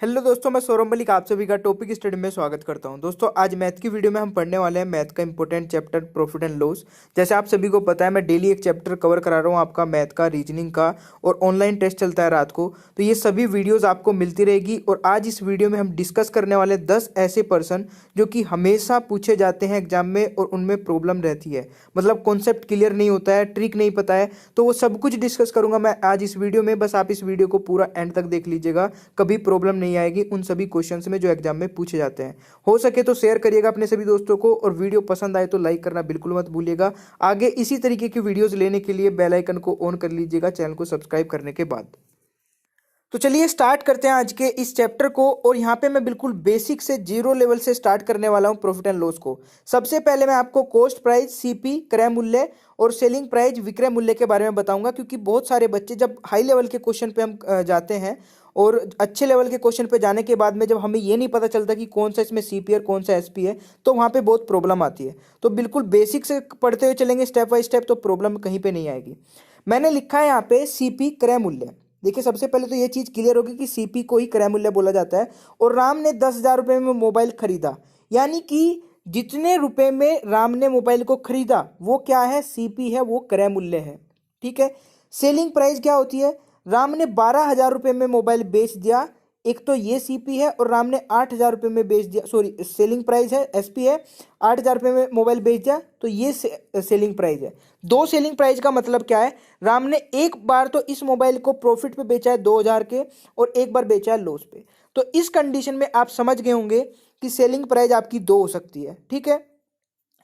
Hello दोस्तों, मैं सौरभ मलिक आप सभी का टॉपिक स्टडी में स्वागत करता हूं। दोस्तों, आज मैथ की वीडियो में हम पढ़ने वाले हैं मैथ का important chapter profit and loss. जैसे आप सभी को पता है, मैं डेली एक चैप्टर कवर करा रहा हूं आपका मैथ का, रीजनिंग का, और ऑनलाइन टेस्ट चलता है रात को। तो ये सभी वीडियोज़ आपको मिलती रहेगी। और आज इस वीडियो में हम डिस्कस करने वाले 10 ऐसे पर्सन जो कि हमेशा पूछे जाते हैं एग्जाम में और उनमें प्रॉब्लम रहती है, मतलब कॉन्सेप्ट क्लियर नहीं होता है, ट्रिक नहीं पता है। तो वो सब कुछ डिस्कस करूंगा मैं आज इस वीडियो में। बस आप इस वीडियो को पूरा एंड तक देख लीजिएगा, कभी प्रॉब्लम नहीं आएगी उन सभी क्वेश्चंस में जो एग्जाम में पूछे जाते हैं। हो सके तो शेयर करिएगा अपने सभी दोस्तों को, और वीडियो पसंद आए तो लाइक करना बिल्कुल मत भूलिएगा। आगे इसी तरीके की वीडियोस लेने के लिए बेल आइकन को ऑन कर लीजिएगा चैनल को सब्सक्राइब करने के बाद। तो चलिए स्टार्ट करते हैं आज के इस चैप्टर को। और यहाँ पे मैं बिल्कुल बेसिक से जीरो लेवल से स्टार्ट करने वाला हूँ प्रॉफिट एंड लॉस को। सबसे पहले मैं आपको कॉस्ट प्राइस, सीपी क्रय मूल्य, और सेलिंग प्राइस विक्रय मूल्य के बारे में बताऊंगा, क्योंकि बहुत सारे बच्चे जब हाई लेवल के क्वेश्चन पे हम जाते हैं और अच्छे लेवल के क्वेश्चन पे जाने के बाद में जब हमें ये नहीं पता चलता कि कौन सा इसमें सीपी और कौन सा एसपी है, तो वहाँ पे बहुत प्रॉब्लम आती है। तो बिल्कुल बेसिक से पढ़ते हुए चलेंगे स्टेप बाय स्टेप, तो प्रॉब्लम कहीं पे नहीं आएगी। मैंने लिखा है यहाँ पे सीपी क्रय मूल्य। देखिए, सबसे पहले तो ये चीज़ क्लियर होगी कि सीपी को ही क्रय मूल्य बोला जाता है। और राम ने 10,000 रुपये में मोबाइल खरीदा, यानी कि जितने रुपए में राम ने मोबाइल को खरीदा वो क्या है, सीपी है, वो क्रय मूल्य है। ठीक है। सेलिंग प्राइस क्या होती है, राम ने 12,000 रुपये में मोबाइल बेच दिया, एक तो ये सीपी है, और राम ने 8,000 रुपये में बेच दिया, सॉरी सेलिंग प्राइस है, एसपी है। 8,000 रुपये में मोबाइल बेच दिया तो ये सेलिंग प्राइस है। दो सेलिंग प्राइस का मतलब क्या है, राम ने एक बार तो इस मोबाइल को प्रॉफिट पे बेचा है 2,000 के, और एक बार बेचा है लॉस पे। तो इस कंडीशन में आप समझ गए होंगे कि सेलिंग प्राइस आपकी दो हो सकती है। ठीक है,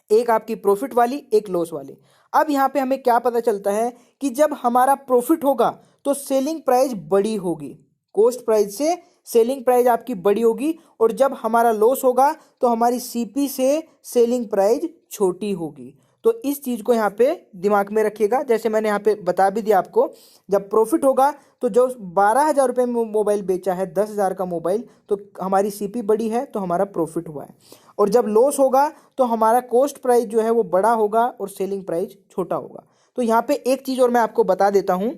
एक आपकी प्रॉफिट वाली, एक लॉस वाली। अब यहाँ पे हमें क्या पता चलता है कि जब हमारा प्रॉफिट होगा तो सेलिंग प्राइस बड़ी होगी, कॉस्ट प्राइस से सेलिंग प्राइस आपकी बड़ी होगी। और जब हमारा लॉस होगा तो हमारी सीपी से सेलिंग प्राइस छोटी होगी। तो इस चीज को यहाँ पे दिमाग में रखिएगा। जैसे मैंने यहाँ पे बता भी दिया आपको, जब प्रॉफिट होगा तो जो 12,000 रुपये में मोबाइल बेचा है, 10,000 का मोबाइल, तो हमारी सीपी बड़ी है तो हमारा प्रॉफिट हुआ है। और जब लॉस होगा तो हमारा कॉस्ट प्राइस जो है वो बड़ा होगा और सेलिंग प्राइस छोटा होगा। तो यहाँ पे एक चीज और मैं आपको बता देता हूं।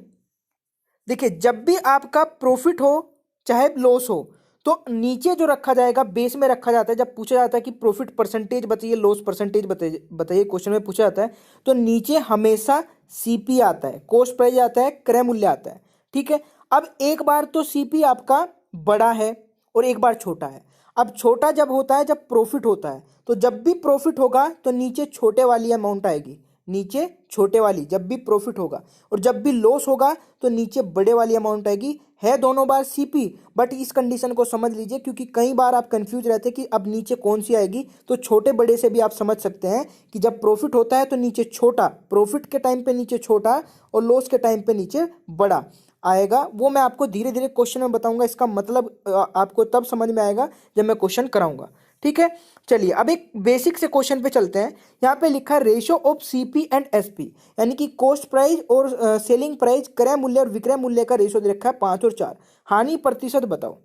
देखिए, जब भी आपका प्रॉफिट हो चाहे लॉस हो, तो नीचे जो रखा जाएगा, बेस में रखा जाता है। जब पूछा जाता है कि प्रॉफिट परसेंटेज बताइए, लॉस परसेंटेज बताइए बताइए, क्वेश्चन में पूछा जाता है, तो नीचे हमेशा सीपी आता है, कॉस्ट प्राइस आता है, क्रय मूल्य आता है। ठीक है। अब एक बार तो सीपी आपका बड़ा है और एक बार छोटा है। अब छोटा जब होता है जब प्रॉफिट होता है, तो जब भी प्रॉफिट होगा तो नीचे छोटे वाली अमाउंट आएगी, नीचे छोटे वाली जब भी प्रॉफिट होगा। और जब भी लॉस होगा तो नीचे बड़े वाली अमाउंट आएगी। है दोनों बार सीपी, बट इस कंडीशन को समझ लीजिए, क्योंकि कई बार आप कंफ्यूज रहते हैं कि अब नीचे कौन सी आएगी। तो छोटे बड़े से भी आप समझ सकते हैं कि जब प्रॉफिट होता है तो नीचे छोटा, प्रॉफिट के टाइम पे नीचे छोटा, और लॉस के टाइम पे नीचे बड़ा आएगा। वो मैं आपको धीरे धीरे क्वेश्चन में बताऊंगा। इसका मतलब आपको तब समझ में आएगा जब मैं क्वेश्चन कराऊंगा। ठीक है। चलिए अब एक बेसिक से क्वेश्चन पे चलते हैं। यहाँ पे लिखा है ratio of CP and SP, यानी कि कॉस्ट प्राइस और सेलिंग प्राइस, क्रय मूल्य और विक्रय मूल्य का रेशियो दे रखा है 5 और 4। हानि प्रतिशत बताओ।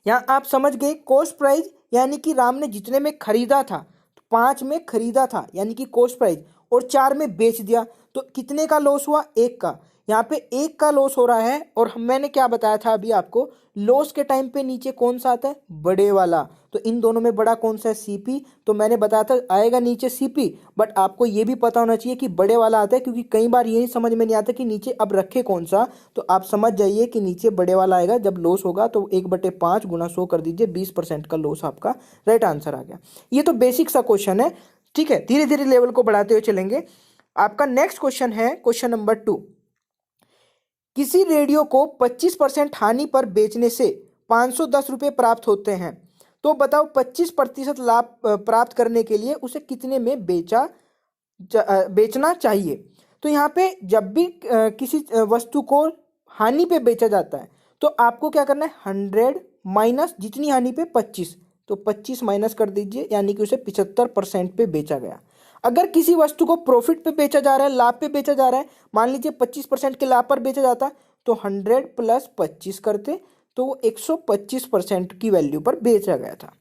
यहाँ आप समझ गए, कॉस्ट प्राइस यानी कि राम ने जितने में खरीदा था, 5 में खरीदा था यानी कि कॉस्ट प्राइस, और 4 में बेच दिया, तो कितने का लॉस हुआ, 1 का। यहाँ पे 1 का लॉस हो रहा है। और मैंने क्या बताया था अभी आपको, लॉस के टाइम पे नीचे कौन सा आता है, बड़े वाला। तो इन दोनों में बड़ा कौन सा है, सीपी। तो मैंने बताया था आएगा नीचे सीपी, बट आपको ये भी पता होना चाहिए कि बड़े वाला आता है, क्योंकि कई बार यही समझ में नहीं आता कि नीचे अब रखे कौन सा। तो आप समझ जाइए कि नीचे बड़े वाला आएगा। जब लॉस होगा तो 1/5 गुना 100 कर दीजिए, 20% का लॉस आपका राइट आंसर आ गया। ये तो बेसिक सा क्वेश्चन है। ठीक है, धीरे धीरे लेवल को बढ़ाते हुए चलेंगे। आपका नेक्स्ट क्वेश्चन है क्वेश्चन नंबर 2। किसी रेडियो को 25% हानि पर बेचने से 510 रुपये प्राप्त होते हैं, तो बताओ 25% लाभ प्राप्त करने के लिए उसे कितने में बेचना चाहिए। तो यहाँ पे जब भी किसी वस्तु को हानि पे बेचा जाता है, तो आपको क्या करना है, 100 माइनस जितनी हानि पे 25, तो 25 माइनस कर दीजिए, यानी कि उसे 75% पे बेचा गया। अगर किसी वस्तु को प्रॉफिट पे बेचा जा रहा है, लाभ पे बेचा जा रहा है, मान लीजिए 25% के लाभ पर बेचा जाता, तो 100 प्लस 25 करते, तो वो 125% की वैल्यू पर बेचा गया था।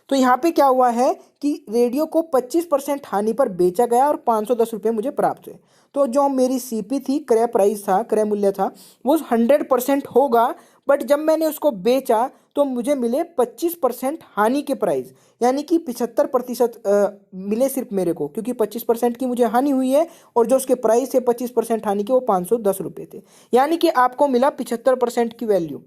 तो यहाँ पे क्या हुआ है कि रेडियो को 25% हानि पर बेचा गया और 510 रुपये मुझे प्राप्त हुए। तो जो मेरी सीपी थी, क्रय प्राइस था, क्रय मूल्य था, वो 100% होगा, बट जब मैंने उसको बेचा तो मुझे मिले 25% हानि के प्राइस, यानी कि 75% मिले सिर्फ मेरे को, क्योंकि 25% की मुझे हानि हुई है और जो उसके प्राइस थे 25% हानि के वो 510 रुपये थे। यानी कि आपको मिला 75% की वैल्यू।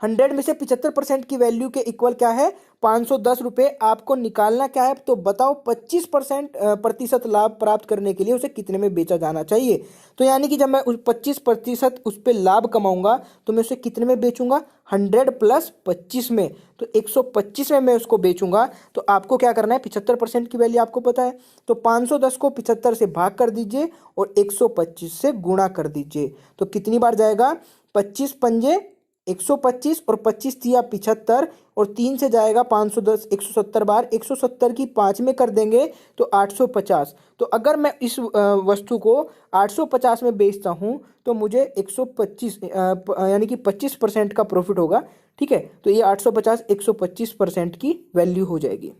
100 में से 75% की वैल्यू के इक्वल क्या है, 510 रुपये। आपको निकालना क्या है, तो बताओ 25% प्रतिशत लाभ प्राप्त करने के लिए उसे कितने में बेचा जाना चाहिए। तो यानी कि जब मैं उस 25% उस पर लाभ कमाऊंगा तो मैं उसे कितने में बेचूंगा, 100 प्लस 25 में, तो 125 में मैं उसको बेचूंगा। तो आपको क्या करना है, 75% की वैल्यू आपको पता है, तो 510 को 75 से भाग कर दीजिए और 125 से गुणा कर दीजिए। तो कितनी बार जाएगा, 25 पंजे 125 और 25 दिया 75 और 3 से जाएगा 510, 170 बार, 170 की 5 में कर देंगे तो 850। तो अगर मैं इस वस्तु को 850 में बेचता हूं तो मुझे 125 यानी कि 25% का प्रॉफिट होगा। ठीक है, तो ये 850 125% की वैल्यू हो जाएगी।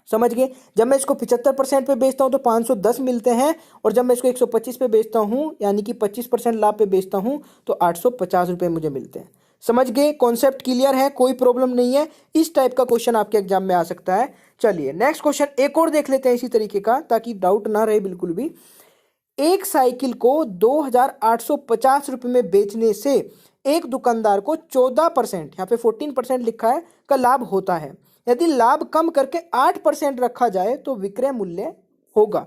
समझ गए। जब मैं इसको 75% पे बेचता हूं तो 510 मिलते हैं, और जब मैं इसको 125 पे बेचता हूं यानी कि 25% लाभ पे बेचता हूं तो 850 रुपये मुझे मिलते हैं। समझ गए, कॉन्सेप्ट क्लियर है, कोई प्रॉब्लम नहीं है। इस टाइप का क्वेश्चन आपके एग्जाम में आ सकता है। चलिए नेक्स्ट क्वेश्चन एक और देख लेते हैं इसी तरीके का, ताकि डाउट ना रहे बिल्कुल भी। एक साइकिल को 2850 रुपये में बेचने से एक दुकानदार को 14%, यहाँ पे 14% लिखा है, का लाभ होता है। यदि लाभ कम करके 8% रखा जाए तो विक्रय मूल्य होगा।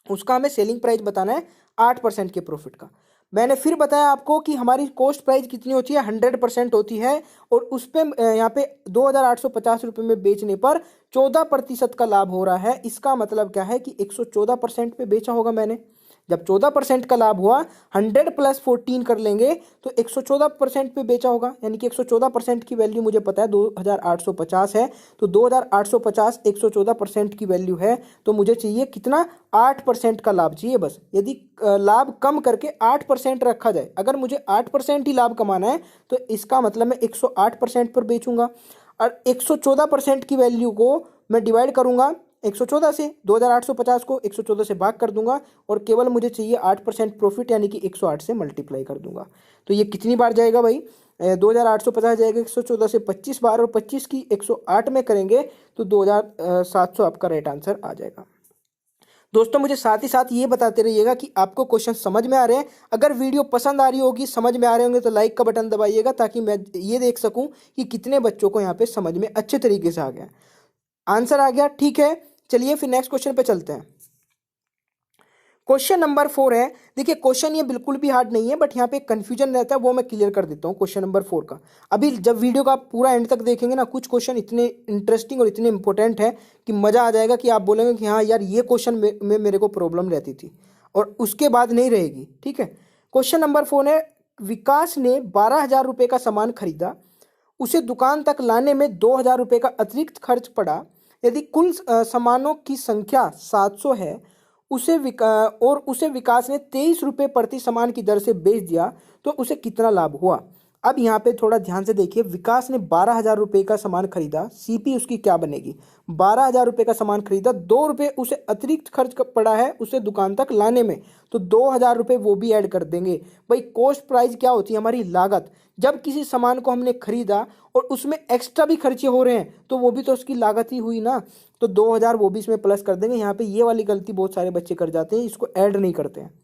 उसका हमें सेलिंग प्राइस बताना है 8% के प्रॉफिट का। मैंने फिर बताया आपको कि हमारी कॉस्ट प्राइस कितनी होती है, 100% होती है, और उस पे यहाँ पे 2850 रुपये में बेचने पर 14% का लाभ हो रहा है। इसका मतलब क्या है कि 114% पे बेचा होगा मैंने। जब 14% का लाभ हुआ, 100 प्लस 14 कर लेंगे तो 114% पे बेचा होगा, यानी कि 114% की वैल्यू मुझे पता है 2850 है। तो 2850 114% की वैल्यू है, तो मुझे चाहिए कितना, 8% का लाभ चाहिए बस। यदि लाभ कम करके 8% रखा जाए, अगर मुझे 8% ही लाभ कमाना है तो इसका मतलब मैं 108% पर बेचूंगा, और 114% की वैल्यू को मैं डिवाइड करूंगा 114 से, 2850 को 114 से भाग कर दूंगा, और केवल मुझे चाहिए 8% प्रॉफिट, यानी कि 108 से मल्टीप्लाई कर दूंगा। तो ये कितनी बार जाएगा भाई, 2850 जाएगा 114 से 25 बार, और 25 की 108 में करेंगे तो 2700 आपका राइट आंसर आ जाएगा। दोस्तों मुझे साथ ही साथ ये बताते रहिएगा कि आपको क्वेश्चन समझ में आ रहे हैं। अगर वीडियो पसंद आ रही होगी, समझ में आ रहे होंगे, तो लाइक का बटन दबाइएगा, ताकि मैं ये देख सकूं कि कितने बच्चों को यहाँ पे समझ में अच्छे तरीके से आ गया, आंसर आ गया। ठीक है, चलिए फिर नेक्स्ट क्वेश्चन पे चलते हैं। क्वेश्चन नंबर 4 है। देखिए क्वेश्चन ये बिल्कुल भी हार्ड नहीं है, बट यहाँ पे कंफ्यूजन रहता है, वो मैं क्लियर कर देता हूँ क्वेश्चन नंबर 4 का। अभी जब वीडियो का आप पूरा एंड तक देखेंगे ना, कुछ क्वेश्चन इतने इंटरेस्टिंग और इतने इंपॉर्टेंट है कि मजा आ जाएगा, कि आप बोलेंगे कि हाँ यार ये क्वेश्चन में मेरे को प्रॉब्लम रहती थी, और उसके बाद नहीं रहेगी। ठीक है, क्वेश्चन नंबर 4 है, विकास ने 12,000 रुपये का सामान खरीदा, उसे दुकान तक लाने में 2,000 रुपये का अतिरिक्त खर्च पड़ा। यदि कुल सामानों की संख्या 700 है, उसे विकास ने 23 रुपये प्रति सामान की दर से बेच दिया, तो उसे कितना लाभ हुआ। अब यहाँ पे थोड़ा ध्यान से देखिए, विकास ने 12,000 रुपये का सामान खरीदा, सीपी उसकी क्या बनेगी, 12,000 रुपये का सामान खरीदा, 2 रुपये उसे अतिरिक्त खर्च पड़ा है उसे दुकान तक लाने में, तो 2,000 रुपये वो भी ऐड कर देंगे। भाई कॉस्ट प्राइस क्या होती है, हमारी लागत। जब किसी सामान को हमने खरीदा और उसमें एक्स्ट्रा भी खर्चे हो रहे हैं तो वो भी तो उसकी लागत ही हुई ना, तो 2,000 वो भी इसमें प्लस कर देंगे। यहाँ पे ये वाली गलती बहुत सारे बच्चे कर जाते हैं, इसको ऐड नहीं करते हैं।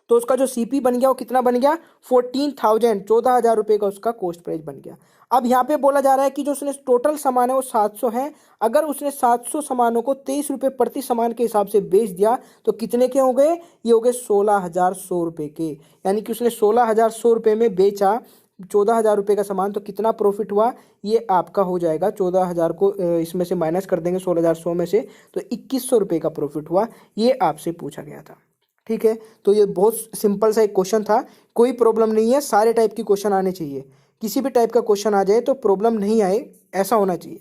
तो उसका जो सीपी बन गया वो कितना बन गया, 14,000, 14,000 रुपये का उसका कॉस्ट प्राइस बन गया। अब यहाँ पे बोला जा रहा है कि जो उसने टोटल सामान है वो 700 है, अगर उसने 700 सामानों को 23 रुपये प्रति सामान के हिसाब से बेच दिया तो कितने के हो गए, ये हो गए 16,100 रुपये के। यानी कि उसने 16,100 रुपये में बेचा 14,000 रुपये का सामान, तो कितना प्रॉफिट हुआ, ये आपका हो जाएगा 14,000 को इसमें से माइनस कर देंगे 16,100 में से, तो 2,100 रुपये का प्रॉफिट हुआ। ये आपसे पूछा गया था। ठीक है, तो ये बहुत सिंपल सा एक क्वेश्चन था, कोई प्रॉब्लम नहीं है, सारे टाइप की क्वेश्चन आने चाहिए, किसी भी टाइप का क्वेश्चन आ जाए तो प्रॉब्लम नहीं आए, ऐसा होना चाहिए।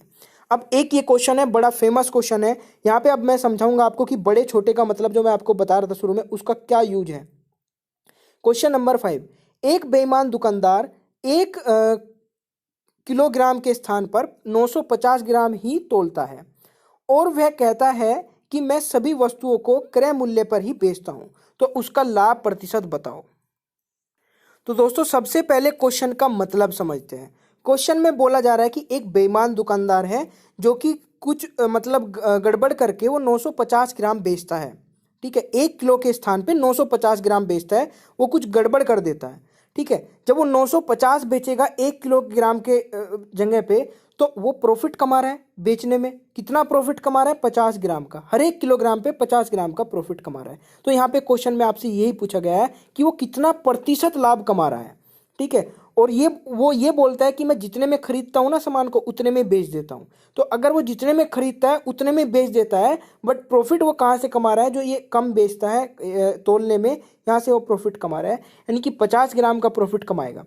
अब एक ये क्वेश्चन है, बड़ा फेमस क्वेश्चन है, यहाँ पे अब मैं समझाऊंगा आपको कि बड़े छोटे का मतलब जो मैं आपको बता रहा था शुरू में, उसका क्या यूज है। क्वेश्चन नंबर 5, एक बेईमान दुकानदार 1 किलोग्राम के स्थान पर 950 ग्राम ही तोलता है, और वह कहता है कि मैं सभी वस्तुओं को क्रय मूल्य पर ही बेचता हूं, तो उसका लाभ प्रतिशत बताओ। तो दोस्तों सबसे पहले क्वेश्चन का मतलब समझते हैं। क्वेश्चन में बोला जा रहा है कि एक बेईमान दुकानदार है जो कि कुछ गड़बड़ करके वो 950 ग्राम बेचता है। ठीक है, 1 किलो के स्थान पे 950 ग्राम बेचता है, वो कुछ गड़बड़ कर देता है। ठीक है, जब वो 950 बेचेगा 1 किलोग्राम के जगह पे, तो वो प्रॉफिट कमा रहा है। बेचने में कितना प्रॉफिट कमा रहा है? 50 ग्राम का, हर 1 किलोग्राम पे 50 ग्राम का प्रॉफिट कमा रहा है। तो यहाँ पे क्वेश्चन में आपसे यही पूछा गया है कि वो कितना प्रतिशत लाभ कमा रहा है। ठीक है, और वो ये बोलता है कि मैं जितने में खरीदता हूँ ना सामान को, उतने में बेच देता हूँ। तो अगर वो जितने में खरीदता है उतने में बेच देता है, बट प्रॉफिट वो कहाँ से कमा रहा है? जो ये कम बेचता है तोलने में, यहाँ से वो प्रॉफिट कमा रहा है, यानी कि 50 ग्राम का प्रॉफिट कमाएगा।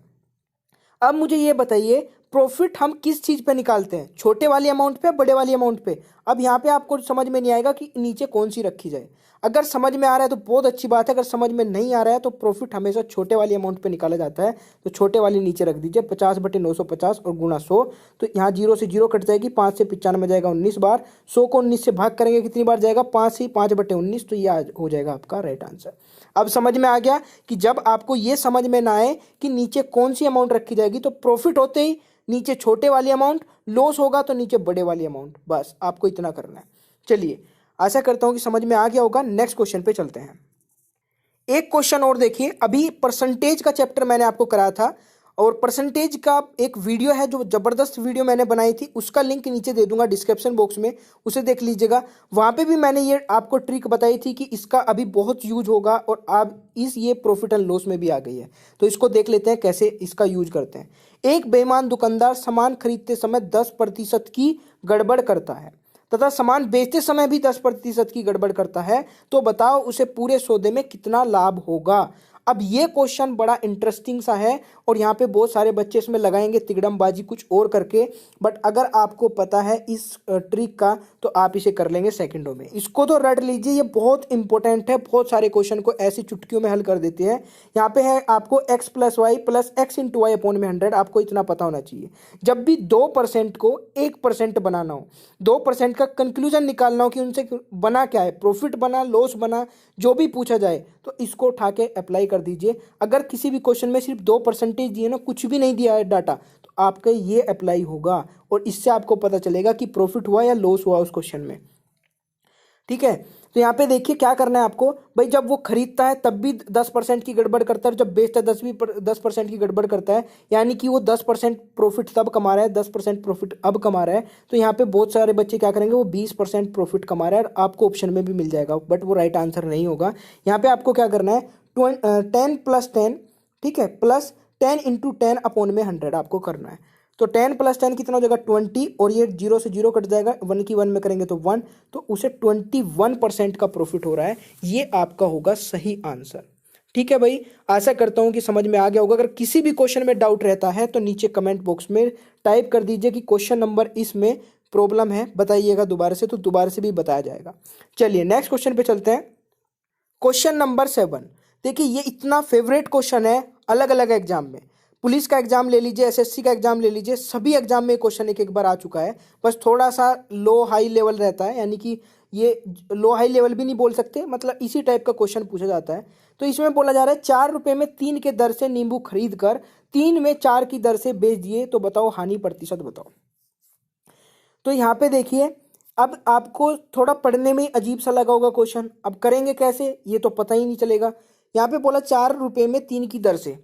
अब मुझे ये बताइए, प्रॉफिट हम किस चीज पे निकालते हैं? छोटे वाली अमाउंट पे, बड़े वाली अमाउंट पे? अब यहाँ पे आपको समझ में नहीं आएगा कि नीचे कौन सी रखी जाए। अगर समझ में आ रहा है तो बहुत अच्छी बात है, अगर समझ में नहीं आ रहा है तो प्रॉफिट हमेशा छोटे वाली अमाउंट पे निकाला जाता है। तो छोटे वाली नीचे रख दीजिए, 50/950 और गुणा 100। तो यहाँ 0 से 0 कट जाएगी, 5 से 95 जाएगा 19 बार। 100 को 19 से भाग करेंगे कितनी बार जाएगा? 5 से 5/19। तो ये हो जाएगा आपका राइट आंसर। अब समझ में आ गया कि जब आपको ये समझ में ना आए कि नीचे कौन सी अमाउंट रखी जाएगी, तो प्रॉफिट होते ही नीचे छोटे वाली अमाउंट, लॉस होगा तो नीचे बड़े वाली अमाउंट। बस आपको इतना करना है। चलिए, आशा करता हूं कि समझ में आ गया होगा। नेक्स्ट क्वेश्चन पे चलते हैं। एक क्वेश्चन और देखिए। अभी परसेंटेज का चैप्टर मैंने आपको कराया था, और परसेंटेज का एक वीडियो है जो जबरदस्त वीडियो मैंने बनाई थी, उसका लिंक नीचे दे दूंगा डिस्क्रिप्शन बॉक्स में, उसे देख लीजिएगा। वहां पे भी मैंने ये आपको ट्रिक बताई थी कि इसका अभी बहुत यूज होगा, और अब ये प्रॉफिट एंड लॉस में भी आ गई है। तो इसको देख लेते हैं कैसे इसका यूज करते हैं। एक बेईमान दुकानदार सामान खरीदते समय 10% की गड़बड़ करता है तथा सामान बेचते समय भी 10% की गड़बड़ करता है, तो बताओ उसे पूरे सौदे में कितना लाभ होगा। अब ये क्वेश्चन बड़ा इंटरेस्टिंग सा है, और यहाँ पे बहुत सारे बच्चे इसमें लगाएंगे तिगड़मबाजी कुछ और करके, बट अगर आपको पता है इस ट्रिक का तो आप इसे कर लेंगे सेकंडों में। इसको तो रट लीजिए, ये बहुत इंपॉर्टेंट है। बहुत सारे क्वेश्चन को ऐसी चुटकियों में हल कर देते हैं। यहाँ पे है आपको x + y + x × y/100। आपको इतना पता होना चाहिए, जब भी 2% को 1% बनाना हो, 2% का कंक्लूजन निकालना हो कि उनसे बना क्या है, प्रॉफिट बना, लॉस बना, जो भी पूछा जाए, तो इसको उठा के अप्लाई कर दीजिए। अगर किसी भी क्वेश्चन में सिर्फ 2% दिए ना, कुछ भी नहीं दिया है डाटा, तो आपका ये अप्लाई होगा, और इससे आपको पता चलेगा कि प्रॉफिट हुआ या लॉस हुआ उस क्वेश्चन में। ठीक है, तो यहाँ पे देखिए क्या करना है आपको भाई। जब वो खरीदता है तब भी 10% की गड़बड़ करता है, जब बेचता है 10% की गड़बड़ करता है, यानी कि वो 10% प्रॉफिट तब कमा रहा है, 10% प्रॉफिट अब कमा रहा है। तो यहाँ पे बहुत सारे बच्चे क्या करेंगे, वो 20% प्रॉफिट कमा रहा है, और आपको ऑप्शन में भी मिल जाएगा, बट वो राइट आंसर नहीं होगा। यहाँ पे आपको क्या करना है, 10 + 10, ठीक है, प्लस 10 × 10/100 आपको करना है। तो 10 + 10 कितना हो जाएगा? 20, और ये 0 से 0 कट जाएगा, 1 की 1 में करेंगे तो 1, तो उसे 21% का प्रॉफिट हो रहा है। ये आपका होगा सही आंसर। ठीक है भाई, आशा करता हूं कि समझ में आ गया होगा। अगर किसी भी क्वेश्चन में डाउट रहता है तो नीचे कमेंट बॉक्स में टाइप कर दीजिए कि क्वेश्चन नंबर इसमें प्रॉब्लम है, बताइएगा दोबारा से, तो दोबारा से भी बताया जाएगा। चलिए नेक्स्ट क्वेश्चन पे चलते हैं। Question number 7। देखिए, ये इतना फेवरेट क्वेश्चन है अलग अलग एग्जाम में। पुलिस का एग्जाम ले लीजिए, एसएससी का एग्जाम ले लीजिए, सभी एग्जाम में क्वेश्चन एक बार आ चुका है। बस थोड़ा सा लो हाई लेवल रहता है, यानी कि ये लो हाई लेवल भी नहीं बोल सकते, मतलब इसी टाइप का क्वेश्चन पूछा जाता है। तो इसमें बोला जा रहा है 4 रुपये में 3 के दर से नींबू खरीद कर 3 में 4 की दर से बेच दिए, तो बताओ हानि प्रतिशत बताओ। तो यहाँ पे देखिए, अब आपको थोड़ा पढ़ने में अजीब सा लगा होगा क्वेश्चन। अब करेंगे कैसे ये तो पता ही नहीं चलेगा। यहाँ पे बोला 4 रुपये में 3 की दर से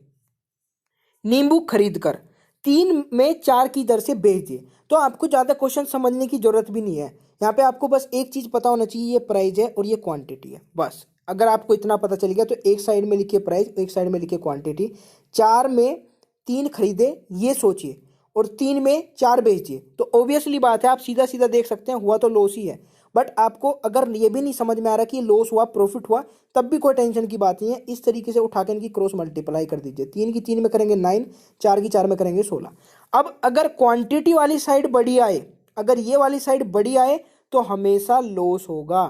नींबू खरीद कर 3 में 4 की दर से बेच दिए, तो आपको ज़्यादा क्वेश्चन समझने की जरूरत भी नहीं है। यहाँ पे आपको बस एक चीज़ पता होना चाहिए, ये प्राइस है और ये क्वांटिटी है। बस अगर आपको इतना पता चल गया तो एक साइड में लिखिए प्राइस, एक साइड में लिखिए क्वांटिटी। 4 में 3 खरीदे ये सोचिए, और 3 में 4 बेच दिए, तो ऑब्वियसली बात है आप सीधा सीधा देख सकते हैं हुआ तो लॉस ही है। बट आपको अगर ये भी नहीं समझ में आ रहा कि लॉस हुआ प्रॉफिट हुआ, तब भी कोई टेंशन की बात नहीं है। इस तरीके से उठा के इनकी क्रॉस मल्टीप्लाई कर दीजिए। 3 की 3 में करेंगे 9, 4 की 4 में करेंगे 16। अब अगर क्वांटिटी वाली साइड बड़ी आए, अगर ये वाली साइड बड़ी आए तो हमेशा लॉस होगा,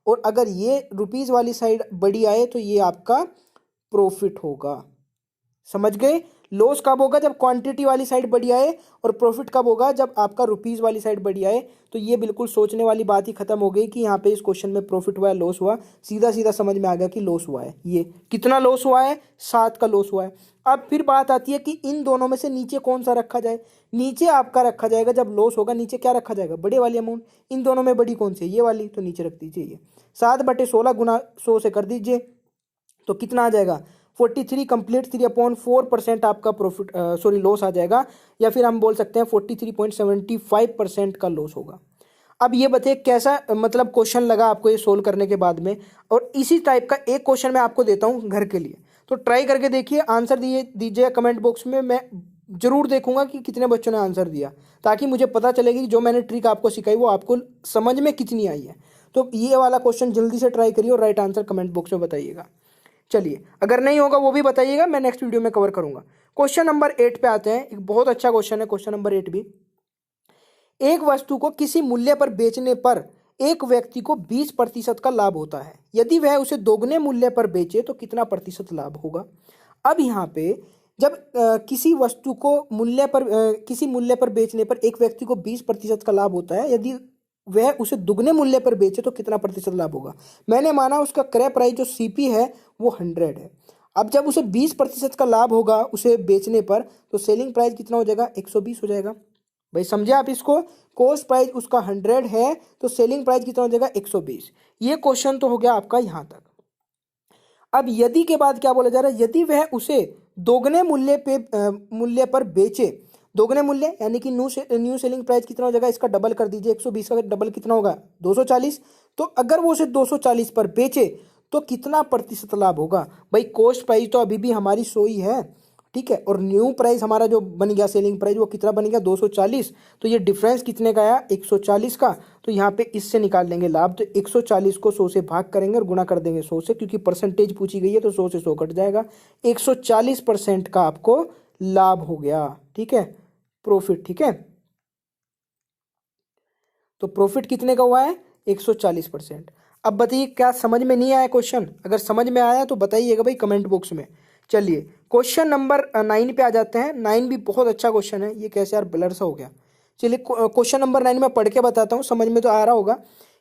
और अगर ये रुपीज़ वाली साइड बड़ी आए तो ये आपका प्रॉफिट होगा। समझ गए? लॉस कब होगा? जब क्वांटिटी वाली साइड बड़ी आए, और प्रॉफिट कब होगा? जब आपका रुपीज़ वाली साइड बड़ी आए। तो ये बिल्कुल सोचने वाली बात ही खत्म हो गई कि यहाँ पे इस क्वेश्चन में प्रॉफिट हुआ है लॉस हुआ, सीधा सीधा समझ में आ गया कि लॉस हुआ है। ये कितना लॉस हुआ है? 7 का लॉस हुआ है। अब फिर बात आती है कि इन दोनों में से नीचे कौन सा रखा जाए। नीचे आपका रखा जाएगा, जब लॉस होगा नीचे क्या रखा जाएगा, बड़े वाली अमाउंट। इन दोनों में बड़ी कौन सी है, ये वाली, तो नीचे रख दीजिए ये 7/16 गुना 100 से कर दीजिए, तो कितना आ जाएगा 43 कंप्लीट 3/4% आपका प्रॉफिट लॉस आ जाएगा, या फिर हम बोल सकते हैं 43.75% का लॉस होगा। अब ये बताइए कैसा मतलब क्वेश्चन लगा आपको ये सोल्व करने के बाद में। और इसी टाइप का एक क्वेश्चन मैं आपको देता हूँ घर के लिए, तो ट्राई करके देखिए, आंसर दीजिए कमेंट बॉक्स में। मैं जरूर देखूंगा कि कितने बच्चों ने आंसर दिया, ताकि मुझे पता चलेगी कि जो मैंने ट्रिक आपको सिखाई वो आपको समझ में कितनी आई है। तो ये वाला क्वेश्चन जल्दी से ट्राई करिए और राइट आंसर कमेंट बॉक्स में बताइएगा। चलिए, अगर नहीं होगा वो भी बताइएगा, मैं नेक्स्ट वीडियो में कवर करूंगा। क्वेश्चन नंबर 8 पे आते हैं। एक बहुत अच्छा क्वेश्चन है क्वेश्चन नंबर 8 भी। एक वस्तु को किसी मूल्य पर बेचने पर एक व्यक्ति को 20% का लाभ होता है। यदि वह उसे दोगुने मूल्य पर बेचे तो कितना प्रतिशत लाभ होगा। अब यहाँ पे जब किसी वस्तु को किसी मूल्य पर बेचने पर एक व्यक्ति को 20% का लाभ होता है, यदि वह उसे दुगने मूल्य पर बेचे तो कितना प्रतिशत लाभ होगा। मैंने माना उसका क्रय प्राइस जो सीपी है वो 100 है। अब जब उसे 20% का लाभ होगा उसे बेचने पर, तो सेलिंग प्राइस कितना हो जाएगा, 120 हो जाएगा। भाई समझे आप इसको, कॉस्ट प्राइस उसका 100 है तो सेलिंग प्राइस कितना हो जाएगा, 120। ये क्वेश्चन तो हो गया आपका यहां तक। अब यदि के बाद क्या बोला जा रहा है, यदि वह उसे दोगुने मूल्य पर बेचे, दोगुने मूल्य यानी कि न्यू सेलिंग प्राइस कितना हो जाएगा, इसका डबल कर दीजिए, 120 का डबल कितना होगा, 240। तो अगर वो उसे 240 पर बेचे तो कितना प्रतिशत लाभ होगा। भाई कॉस्ट प्राइस तो अभी भी हमारी 100 ही है, ठीक है, और न्यू प्राइस हमारा जो बन गया सेलिंग प्राइस वो कितना बन गया, 240। तो ये डिफरेंस कितने का आया, 140 का। तो यहाँ पे इससे निकाल लेंगे लाभ, तो 140 को 100 से भाग करेंगे और गुणा कर देंगे 100 से, क्योंकि परसेंटेज पूछी गई है तो 100 से 100 कट जाएगा। 140% का आपको लाभ हो गया, ठीक है, प्रॉफिट, ठीक है। तो प्रॉफिट कितने का हुआ है, 140%। अब बताइए क्या समझ में नहीं आया क्वेश्चन, अगर समझ में आया तो बताइएगा भाई कमेंट बॉक्स में। चलिए क्वेश्चन नंबर 9 पे आ जाते हैं। 9 भी बहुत अच्छा क्वेश्चन है, ये कैसे यार ब्लर सा हो गया। चलिए क्वेश्चन नंबर 9 में पढ़ के बताता हूँ, समझ में तो आ रहा होगा।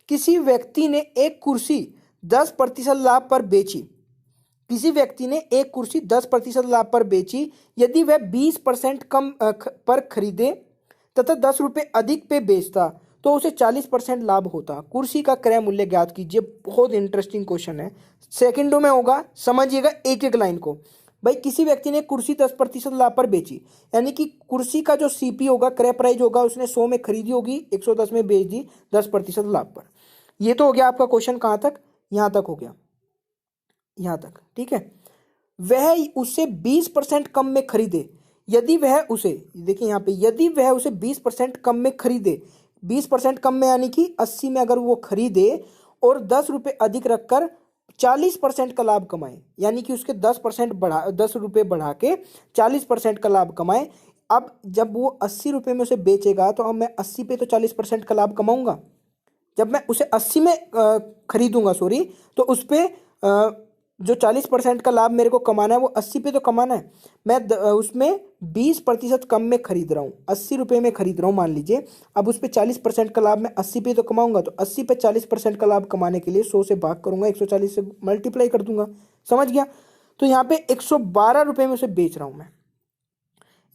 किसी व्यक्ति ने एक कुर्सी 10% लाभ पर बेची, किसी व्यक्ति ने एक कुर्सी 10% लाभ पर बेची, यदि वह 20% कम पर खरीदे तथा 10 रुपये अधिक पे बेचता तो उसे 40% लाभ होता। कुर्सी का क्रय मूल्य ज्ञात कीजिए। बहुत इंटरेस्टिंग क्वेश्चन है, सेकंडों में होगा, समझिएगा एक एक लाइन को। भाई किसी व्यक्ति ने कुर्सी 10% लाभ पर बेची, यानी कि कुर्सी का जो सीपी होगा, क्रय प्राइस होगा, उसने 100 में खरीदी होगी, 110 में बेच दी 10% लाभ पर। ये तो हो गया आपका क्वेश्चन, कहाँ तक, यहाँ तक हो गया, यहाँ तक, ठीक है। वह उससे 20% कम में खरीदे, यदि वह उसे, देखिए यहाँ पे, यदि वह उसे 20% कम में खरीदे, 20% कम में यानी कि 80 में अगर वो खरीदे और 10 रुपये अधिक रखकर 40% का लाभ कमाए, यानी कि उसके 10 रुपये बढ़ा के 40% का लाभ कमाए। अब जब वो 80 रुपये में उसे बेचेगा तो अब मैं 80 पे तो 40% का लाभ कमाऊंगा। जब मैं उसे 80 में खरीदूंगा, सॉरी, तो उस पर जो 40% का लाभ मेरे को कमाना है वो 80 पे तो कमाना है। मैं उसमें 20% कम में खरीद रहा हूँ, 80 रुपये में खरीद रहा हूँ मान लीजिए। अब उस पर 40% का लाभ मैं 80 पे तो कमाऊंगा, तो 80 पे 40% का लाभ कमाने के लिए 100 से भाग करूंगा, 140 से मल्टीप्लाई कर दूंगा, समझ गया। तो यहाँ पे 112 रुपये में उसे बेच रहा हूँ मैं,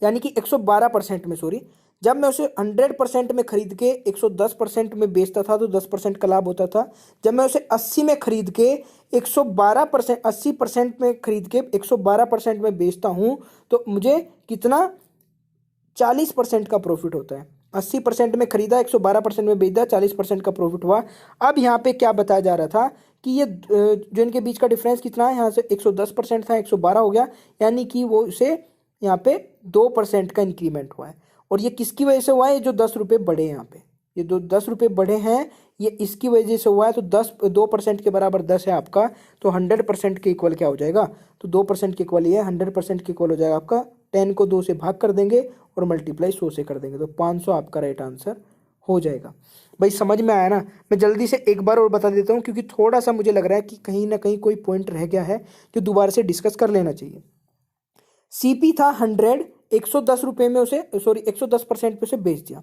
यानी कि 112% में, सॉरी। जब मैं उसे 100% में खरीद के 110% में बेचता था तो 10% का लाभ होता था। जब मैं उसे 80 में खरीद के 112%, 80% में खरीद के 112% में बेचता हूं तो मुझे कितना, 40% का प्रॉफिट होता है। 80% में खरीदा, 112% में बेचा, 40% का प्रॉफिट हुआ। अब यहाँ पे क्या बताया जा रहा था कि ये जो इनके बीच का डिफरेंस कितना है, यहाँ से 110% था, 112 हो गया, यानी कि वो उसे यहाँ पे 2% का इंक्रीमेंट हुआ है। और ये किसकी वजह से हुआ है, ये जो 10 रुपये बढ़े हैं यहाँ पे, ये जो 10 रुपये बढ़े हैं ये इसकी वजह से हुआ है। तो 2% के बराबर 10 है आपका, तो 100% के इक्वल क्या हो जाएगा, तो 2% के इक्वल ये है, 100% के इक्वल हो जाएगा आपका 10 को 2 से भाग कर देंगे और मल्टीप्लाई 100 से कर देंगे, तो 500 आपका राइट आंसर हो जाएगा। भाई समझ में आया ना। मैं जल्दी से एक बार और बता देता हूँ, क्योंकि थोड़ा सा मुझे लग रहा है कि कहीं ना कहीं कोई पॉइंट रह गया है जो दोबारा से डिस्कस कर लेना चाहिए। सीपी था 100, 110 रुपये में उसे 110% पे उसे बेच दिया।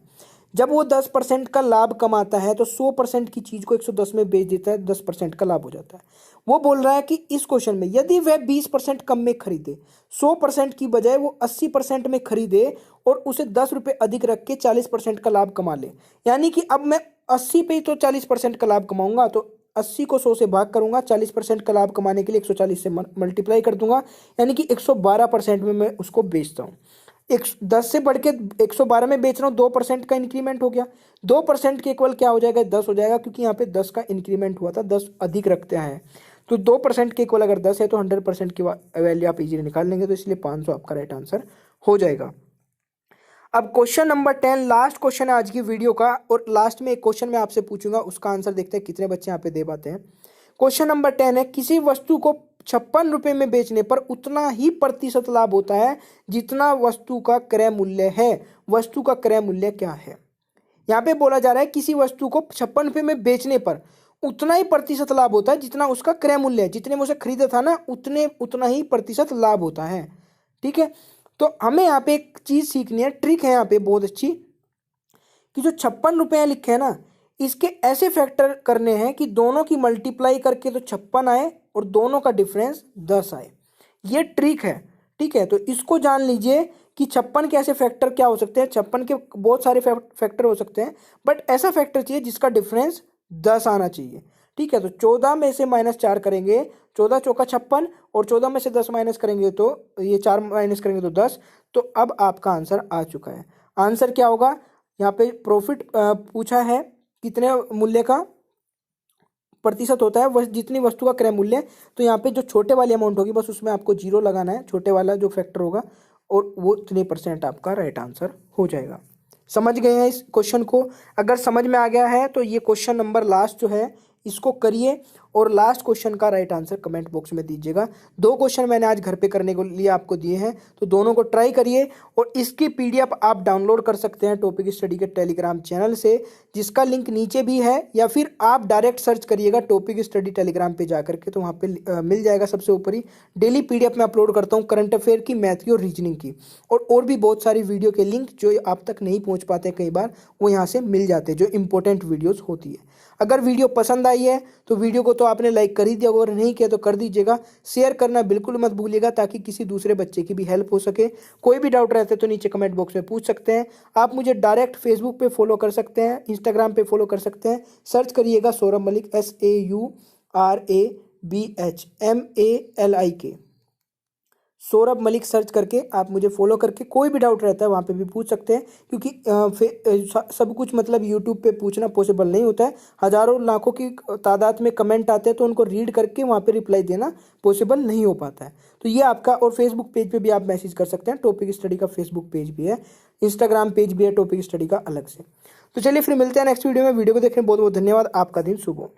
जब वो 10% का लाभ कमाता है तो 100% की चीज को 110 में बेच देता है, 10% का लाभ हो जाता है। वो बोल रहा है कि इस क्वेश्चन में यदि वह 20% कम में खरीदे, 100% की बजाय वो 80% में खरीदे और उसे 10 रुपये अधिक रख के 40% का लाभ कमा ले, यानी कि अब मैं 80 पे ही तो 40% का लाभ कमाऊंगा, तो 80 को 100 से भाग करूंगा, 40% का लाभ कमाने के लिए 140 से मल्टीप्लाई कर दूंगा, यानी कि 112% में मैं उसको बेचता हूँ। 10 से बढ़ के 112 में बेच रहा हूँ, 2% का इंक्रीमेंट हो गया। 2% के इक्वल क्या हो जाएगा, 10 हो जाएगा, क्योंकि यहाँ पे 10 का इंक्रीमेंट हुआ था, 10 अधिक रखते हैं। तो 2% के इक्वल अगर 10 है तो 100% की वैल्यू आप इजीली निकाल लेंगे, तो इसलिए 500 आपका राइट आंसर हो जाएगा। अब क्वेश्चन नंबर 10 लास्ट क्वेश्चन है आज की वीडियो का, और लास्ट में एक क्वेश्चन मैं आपसे पूछूंगा, उसका आंसर देखते हैं कितने बच्चे यहाँ पे दे पाते हैं। क्वेश्चन नंबर 10 है, किसी वस्तु को 56 रुपए में बेचने पर उतना ही प्रतिशत लाभ होता है जितना वस्तु का क्रय मूल्य है। वस्तु का क्रय मूल्य क्या है? यहाँ पे बोला जा रहा है किसी वस्तु को 56 रुपए में बेचने पर उतना ही प्रतिशत लाभ होता है जितना उसका क्रय मूल्य है। जितने में उसे खरीदा था ना, उतना ही प्रतिशत लाभ होता है। ठीक है, तो हमें यहाँ पे एक चीज सीखनी है, ट्रिक है यहाँ पे बहुत अच्छी, कि जो 56 रुपये लिखे हैं ना, इसके ऐसे फैक्टर करने हैं कि दोनों की मल्टीप्लाई करके तो 56 आए और दोनों का डिफरेंस 10 आए। ये ट्रिक है। ठीक है, तो इसको जान लीजिए कि 56 के ऐसे फैक्टर क्या हो सकते हैं। 56 के बहुत सारे फैक्टर हो सकते हैं, बट ऐसा फैक्टर चाहिए जिसका डिफरेंस 10 आना चाहिए। ठीक है, तो 14 में से -4 करेंगे, 14 चौका 56, और 14 में से 10 माइनस करेंगे तो ये 4 माइनस करेंगे तो 10। तो अब आपका आंसर आ चुका है। आंसर क्या होगा? यहाँ पे प्रॉफिट पूछा है कितने मूल्य का प्रतिशत होता है, जितनी वस्तु का क्रय मूल्य। तो यहाँ पे जो छोटे वाली अमाउंट होगी बस उसमें आपको 0 लगाना है, छोटे वाला जो फैक्टर होगा, और वो इतने % आपका राइट आंसर हो जाएगा। समझ गए हैं इस क्वेश्चन को? अगर समझ में आ गया है तो ये क्वेश्चन नंबर लास्ट जो है इसको करिए, और लास्ट क्वेश्चन का राइट आंसर कमेंट बॉक्स में दीजिएगा। 2 क्वेश्चन मैंने आज घर पे करने को लिए आपको दिए हैं, तो दोनों को ट्राई करिए, और इसकी PDF आप डाउनलोड कर सकते हैं टॉपिक स्टडी के टेलीग्राम चैनल से, जिसका लिंक नीचे भी है, या फिर आप डायरेक्ट सर्च करिएगा टॉपिक स्टडी टेलीग्राम पे जाकर के, तो वहाँ पे मिल जाएगा सबसे ऊपर ही। डेली PDF में अपलोड करता हूँ करंट अफेयर की, मैथ की और रीजनिंग की, और भी बहुत सारी वीडियो के लिंक जो आप तक नहीं पहुँच पाते कई बार, वो यहाँ से मिल जाते हैं, जो इंपॉर्टेंट वीडियोज़ होती है। अगर वीडियो पसंद आई है तो वीडियो को तो आपने लाइक कर ही दिया, अगर नहीं किया तो कर दीजिएगा। शेयर करना बिल्कुल मत भूलिएगा, ताकि किसी दूसरे बच्चे की भी हेल्प हो सके। कोई भी डाउट रहता है तो नीचे कमेंट बॉक्स में पूछ सकते हैं। आप मुझे डायरेक्ट फेसबुक पे फॉलो कर सकते हैं, इंस्टाग्राम पे फॉलो कर सकते हैं, सर्च करिएगा सौरभ मलिक, SAURABHMALIK, सौरभ मलिक सर्च करके आप मुझे फॉलो करके कोई भी डाउट रहता है वहाँ पे भी पूछ सकते हैं, क्योंकि सब कुछ मतलब यूट्यूब पे पूछना पॉसिबल नहीं होता है। हज़ारों लाखों की तादाद में कमेंट आते हैं, तो उनको रीड करके वहाँ पे रिप्लाई देना पॉसिबल नहीं हो पाता है। तो ये आपका, और फेसबुक पेज पे भी आप मैसेज कर सकते हैं, टॉपिक स्टडी का फेसबुक पेज भी है, इंस्टाग्राम पेज भी है टॉपिक स्टडी का अलग से। तो चलिए फिर मिलते हैं नेक्स्ट वीडियो में। वीडियो को देखने बहुत बहुत धन्यवाद। आपका दिन शुभ हो।